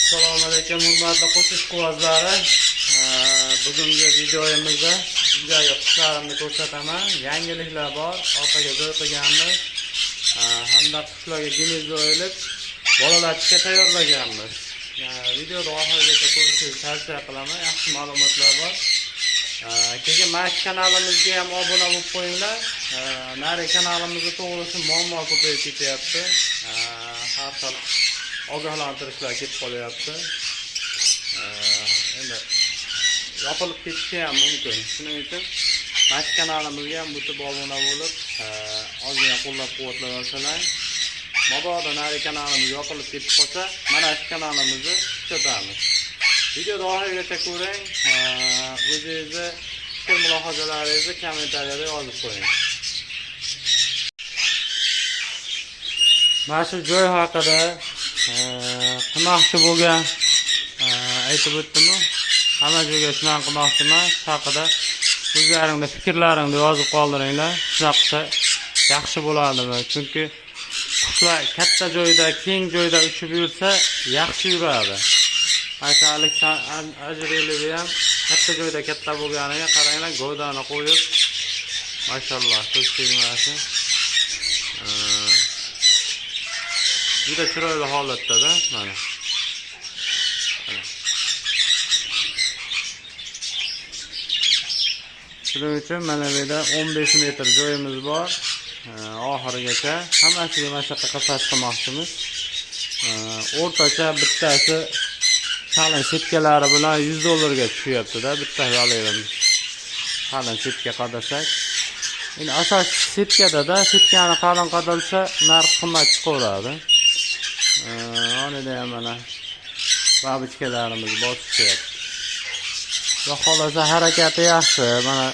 Assalomu alaykum hurmatli qo'shiq quvozlari. Bugungi videomizda sizlarga qushlarni ko'rsataman. Yangiliklar bor. Orqaga joy qilganmiz. Hamda qushlarga gimizga o'yilib bolalatishga tayyorlaganmiz. Videoni oxirigacha ko'rishingizni tavsiya qilaman. Yaxshi ma'lumotlar bor. Keyin mana shu kanalimizga ham obuna bo'lib qo'yinglar. Nari kanalimizda to'g'risi muammo ko'payib ketyapti. Har xil ogohlantirishlar kelib qolyapti. Endi yopilib ketishi ham mumkin. Shuning uchun mana shu kanalimizga ham butib obuna bo'lib, ozgina qo'llab-quvvatlasangiz, mabodo nari kanalimiz yopilib ketib qolsa, mana shu kanalimizni kuchaytiramiz. Videoni oxirigacha ko'ring. O'zingizni fikr mulohazalaringizni kommentariyada yozib qo'ying. Mana shu joy haqida qilmoqchi bo'lgan aytib o'tdim-ku. Hamma joyga shunaqa qilmoqchiman. Haqida o'zlaringizning fikrlaringizni yozib qoldiringlar. Shunaqa yaxshi bo'ladimi? Chunki qushlar katta joyda, keng joyda uchib yursa, yaxshi yuradi. Aytalik ajrilivi ham katta joyda katta bo'lganiga qaranglar, govdani qo'yib, mashalloh, ko'z tegmasin. Juda chiroyli holatda-da, mana. Shuning uchun mana bu yerda 15 metr joyimiz bor. Oxirigacha hammasiga mana shu qafas qilmoqchimiz. O'rtacha bittasi qalin setkalari bilan $100 ga tushyapti-da, bitta yo'layimiz. Qalin setka qadasak. Endi asosiy setkada-da, setkani qalin qadalsa, narx qimmat chiqaveradi. Onida ham mana babichkalarimiz bosishyapti. Xudo xolasa harakati yaxshi. Mana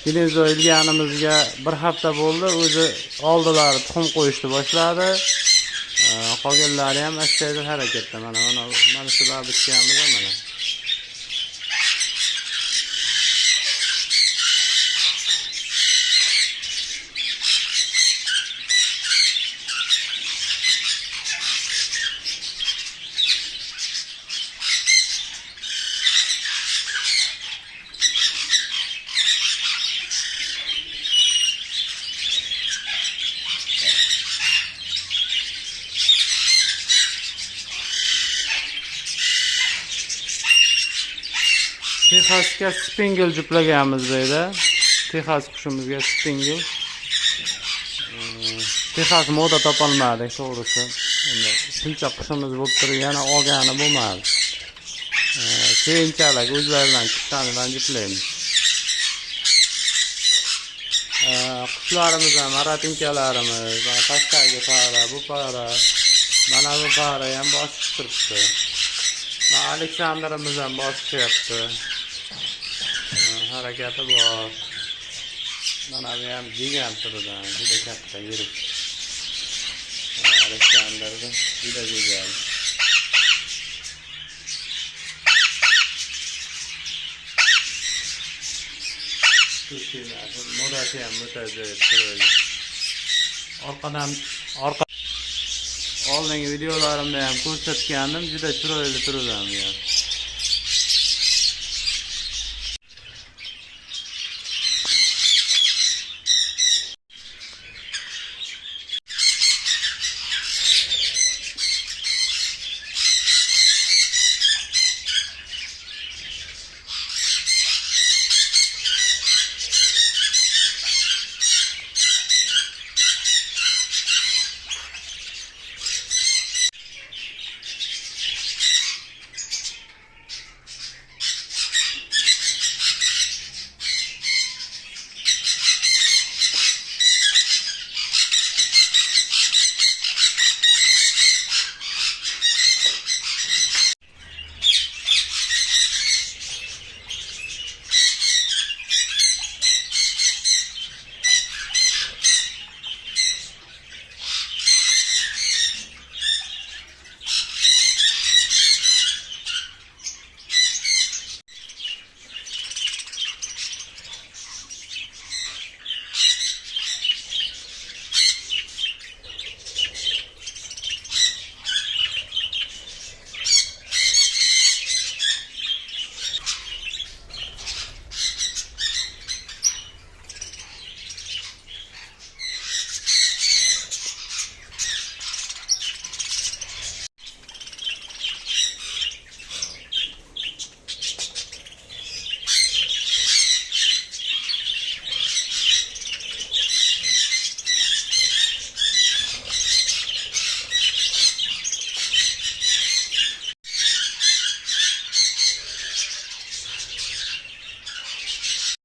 Gilezzo ilganimizga bir hafta bo'ldi, o'zi oldilari tuxum qo'yishni boshladi. Qolganlari ham astoydil harakatda. Mana shu babichkamiz mana. Texasga spingel juplaganmiz deydi. Texas qushimizga spingel. Texas moda topolmadik, to'g'risi. Endi shuncha qushimiz bo'lib turib, yana olgani bo'lmadi. Keyinchalik o'zlaridan chiqqanidan juplaymiz. Qushlarimiz ham maratinkalarimiz, pastdagi para, bu para, mana bu para ham bosib turibdi. Aleksandrimiz ham bosishyapti. Harakati bor. Mana bu ham degan turidan juda katta yirik. Aleksandrda juda go'zal. Modasi ham mutajoy chiroyli. Orqa oldingi videolarimda ham ko'rsatgandim, juda chiroyli turidan.